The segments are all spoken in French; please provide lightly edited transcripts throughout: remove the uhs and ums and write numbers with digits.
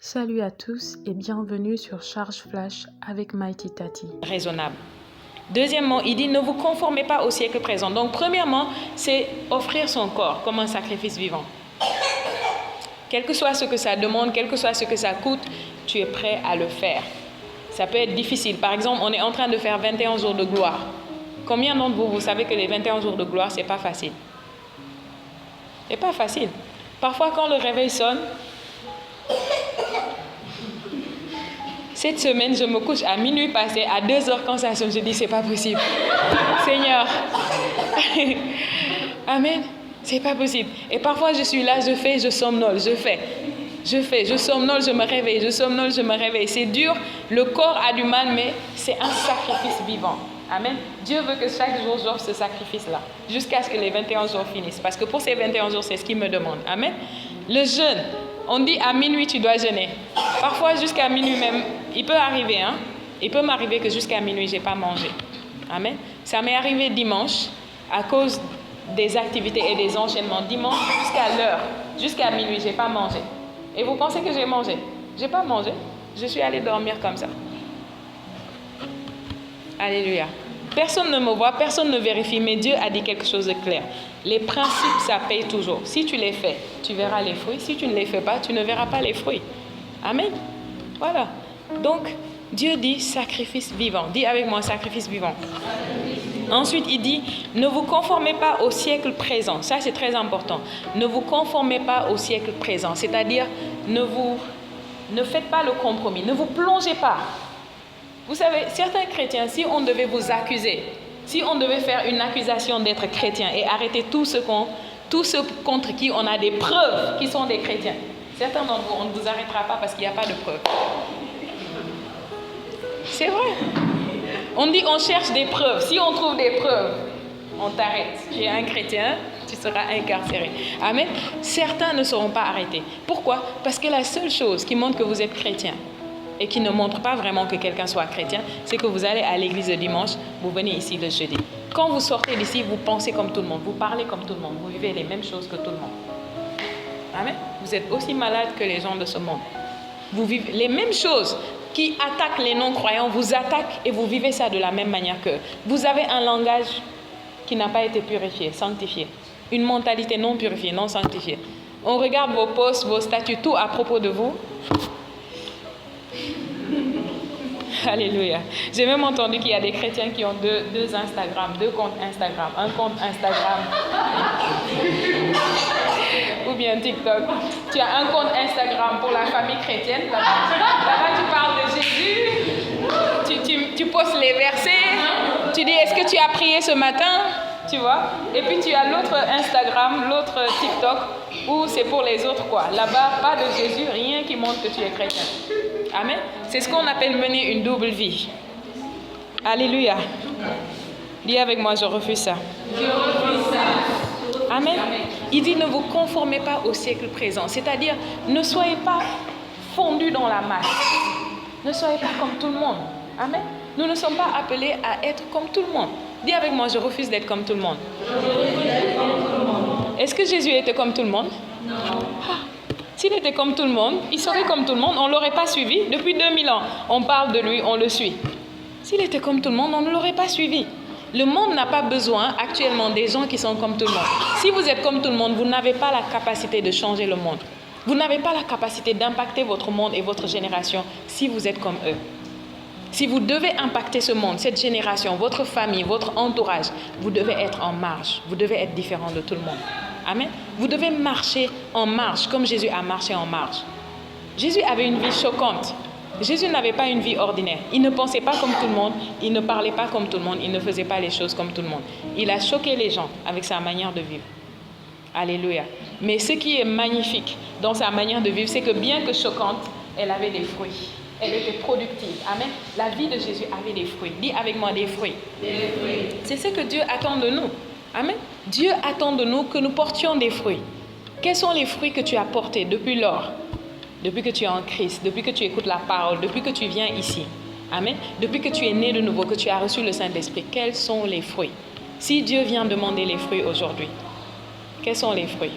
Salut à tous et bienvenue sur Charge Flash avec Mighty Tati. Raisonnable. Deuxièmement, il dit ne vous conformez pas au siècle présent. Donc premièrement, c'est offrir son corps comme un sacrifice vivant. Quel que soit ce que ça demande, quel que soit ce que ça coûte, tu es prêt à le faire. Ça peut être difficile. Par exemple, on est en train de faire 21 jours de gloire. Combien d'entre vous, vous savez que les 21 jours de gloire, c'est pas facile? C'est pas facile. Parfois, quand le réveil sonne, cette semaine, je me couche à minuit passé, à 2h quand ça sonne, je dis, c'est pas possible. Seigneur. Amen. C'est pas possible. Et parfois, je suis là, je fais, je somnole, je somnole, je me réveille, je somnole, je me réveille. C'est dur, le corps a du mal, mais c'est un sacrifice vivant. Amen. Dieu veut que chaque jour, j'offre ce sacrifice-là, jusqu'à ce que les 21 jours finissent. Parce que pour ces 21 jours, c'est ce qu'il me demande. Amen. Le jeûne, on dit à minuit, tu dois jeûner. Parfois, jusqu'à minuit même, il peut arriver, il peut m'arriver que jusqu'à minuit, je n'ai pas mangé. Amen. Ça m'est arrivé dimanche, à cause des activités et des enchaînements. Dimanche, jusqu'à l'heure, jusqu'à minuit, je n'ai pas mangé. Et vous pensez que j'ai mangé? Je n'ai pas mangé. Je suis allée dormir comme ça. Alléluia. Personne ne me voit, personne ne vérifie, mais Dieu a dit quelque chose de clair. Les principes, ça paye toujours. Si tu les fais, tu verras les fruits. Si tu ne les fais pas, tu ne verras pas les fruits. Amen. Voilà. Donc, Dieu dit sacrifice vivant. Dis avec moi, sacrifice vivant. Ensuite, il dit, ne vous conformez pas au siècle présent. Ça, c'est très important. Ne vous conformez pas au siècle présent. C'est-à-dire, ne faites pas le compromis. Ne vous plongez pas. Vous savez, certains chrétiens, si on devait vous accuser, si on devait faire une accusation d'être chrétien et arrêter tous ceux contre qui on a des preuves qui sont des chrétiens, certains d'entre vous, on ne vous arrêtera pas parce qu'il n'y a pas de preuves. C'est vrai. On dit on cherche des preuves. Si on trouve des preuves, on t'arrête. Tu es un chrétien, tu seras incarcéré. Amen. Certains ne seront pas arrêtés. Pourquoi? Parce que la seule chose qui montre que vous êtes chrétien et qui ne montre pas vraiment que quelqu'un soit chrétien, c'est que vous allez à l'église le dimanche, vous venez ici le jeudi. Quand vous sortez d'ici, vous pensez comme tout le monde, vous parlez comme tout le monde, vous vivez les mêmes choses que tout le monde. Amen. Vous êtes aussi malade que les gens de ce monde. Vous vivez les mêmes choses qui attaquent les non-croyants, vous attaquent et vous vivez ça de la même manière qu'eux. Vous avez un langage qui n'a pas été purifié, sanctifié. Une mentalité non purifiée, non sanctifiée. On regarde vos posts, vos statuts, tout à propos de vous. Alléluia. J'ai même entendu qu'il y a des chrétiens qui ont deux Instagram, 2 comptes Instagram. Un compte Instagram ou bien TikTok. Tu as un compte Instagram pour la famille chrétienne. Là-bas, tu parles de Jésus. Tu postes les versets. Tu dis, est-ce que tu as prié ce matin? Tu vois? Et puis tu as l'autre Instagram, l'autre TikTok, où c'est pour les autres quoi. Là-bas, pas de Jésus, rien qui montre que tu es chrétien. Amen. C'est ce qu'on appelle mener une double vie. Alléluia. Dis avec moi, je refuse ça. Je refuse ça. Amen. Il dit ne vous conformez pas au siècle présent. C'est-à-dire, ne soyez pas fondus dans la masse. Ne soyez pas comme tout le monde. Amen. Nous ne sommes pas appelés à être comme tout le monde. Dis avec moi, je refuse d'être comme tout le monde. Est-ce que Jésus était comme tout le monde? Non. S'il était comme tout le monde, il serait comme tout le monde, on ne l'aurait pas suivi. Depuis 2000 ans, on parle de lui, on le suit. S'il était comme tout le monde, on ne l'aurait pas suivi. Le monde n'a pas besoin actuellement des gens qui sont comme tout le monde. Si vous êtes comme tout le monde, vous n'avez pas la capacité de changer le monde. Vous n'avez pas la capacité d'impacter votre monde et votre génération si vous êtes comme eux. Si vous devez impacter ce monde, cette génération, votre famille, votre entourage, vous devez être en marge. Vous devez être différent de tout le monde. Amen. Vous devez marcher en marche comme Jésus a marché en marche. Jésus avait une vie choquante. Jésus n'avait pas une vie ordinaire. Il ne pensait pas comme tout le monde. Il ne parlait pas comme tout le monde. Il ne faisait pas les choses comme tout le monde. Il a choqué les gens avec sa manière de vivre. Alléluia. Mais ce qui est magnifique dans sa manière de vivre, c'est que bien que choquante, elle avait des fruits. Elle était productive. Amen. La vie de Jésus avait des fruits. Dis avec moi des fruits. Des fruits. C'est ce que Dieu attend de nous. Amen. Dieu attend de nous que nous portions des fruits. Quels sont les fruits que tu as portés depuis lors? Depuis que tu es en Christ, depuis que tu écoutes la parole, depuis que tu viens ici. Amen. Depuis que tu es né de nouveau, que tu as reçu le Saint-Esprit, quels sont les fruits? Si Dieu vient demander les fruits aujourd'hui, quels sont les fruits?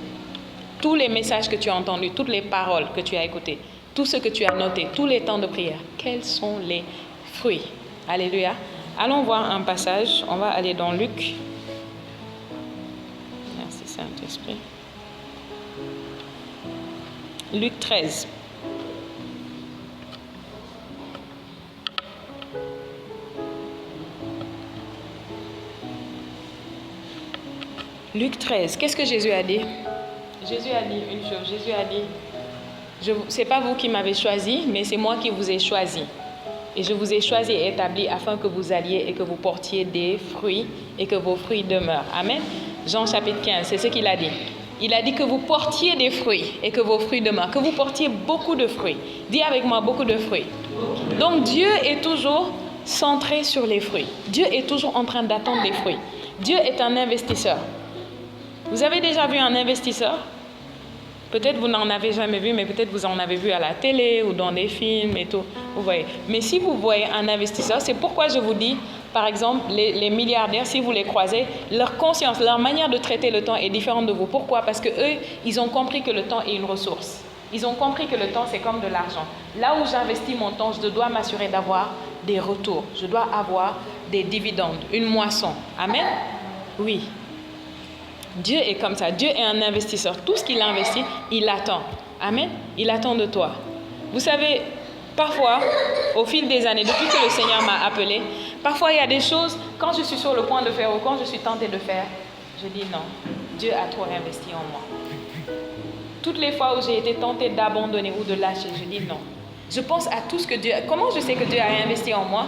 Tous les messages que tu as entendus, toutes les paroles que tu as écoutées, tout ce que tu as noté, tous les temps de prière, quels sont les fruits? Alléluia. Allons voir un passage. On va aller dans Luc. Merci Saint-Esprit. Luc 13. Luc 13. Qu'est-ce que Jésus a dit? Jésus a dit une chose. Jésus a dit, ce n'est pas vous qui m'avez choisi, mais c'est moi qui vous ai choisi. Et je vous ai choisi et établi afin que vous alliez et que vous portiez des fruits et que vos fruits demeurent. Amen. Jean chapitre 15, c'est ce qu'il a dit. Il a dit que vous portiez des fruits et que vos fruits demeurent. Que vous portiez beaucoup de fruits. Dis avec moi, beaucoup de fruits. Donc Dieu est toujours centré sur les fruits. Dieu est toujours en train d'attendre des fruits. Dieu est un investisseur. Vous avez déjà vu un investisseur? Peut-être vous n'en avez jamais vu, mais peut-être vous en avez vu à la télé ou dans des films et tout. Vous voyez. Mais si vous voyez un investisseur, c'est pourquoi je vous dis, par exemple, les milliardaires, si vous les croisez, leur conscience, leur manière de traiter le temps est différente de vous. Pourquoi? Parce que eux, ils ont compris que le temps est une ressource. Ils ont compris que le temps, c'est comme de l'argent. Là où j'investis mon temps, je dois m'assurer d'avoir des retours. Je dois avoir des dividendes, une moisson. Amen? Oui. Dieu est comme ça. Dieu est un investisseur. Tout ce qu'il investit, il attend. Amen. Il attend de toi. Vous savez, parfois, au fil des années, depuis que le Seigneur m'a appelé, parfois il y a des choses, quand je suis sur le point de faire ou quand je suis tentée de faire, je dis non. Dieu a trop investi en moi. Toutes les fois où j'ai été tentée d'abandonner ou de lâcher, je dis non. Je pense à tout ce que Dieu... Comment je sais que Dieu a investi en moi?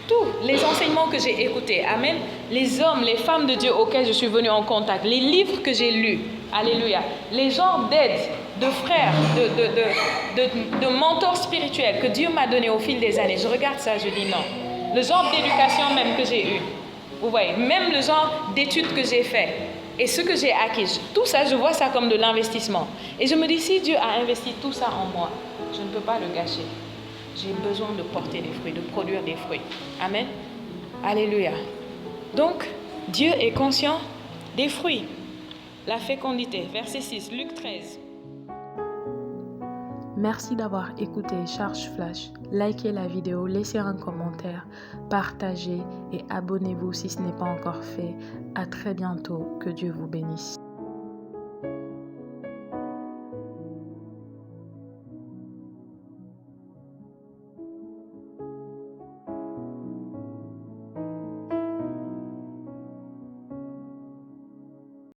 Tous les enseignements que j'ai écoutés, amen, les hommes, les femmes de Dieu auxquels je suis venue en contact, les livres que j'ai lus, alléluia, les genres d'aide, de frères, de mentors spirituels que Dieu m'a donné au fil des années, je regarde ça, je dis non. Le genre d'éducation même que j'ai eu, vous voyez, même le genre d'études que j'ai fait et ce que j'ai acquis, tout ça, je vois ça comme de l'investissement. Et je me dis, si Dieu a investi tout ça en moi, je ne peux pas le gâcher. J'ai besoin de porter des fruits, de produire des fruits. Amen. Alléluia. Donc, Dieu est conscient des fruits. La fécondité. Verset 6, Luc 13. Merci d'avoir écouté Charge Flash. Likez la vidéo, laissez un commentaire, partagez et abonnez-vous si ce n'est pas encore fait. À très bientôt. Que Dieu vous bénisse.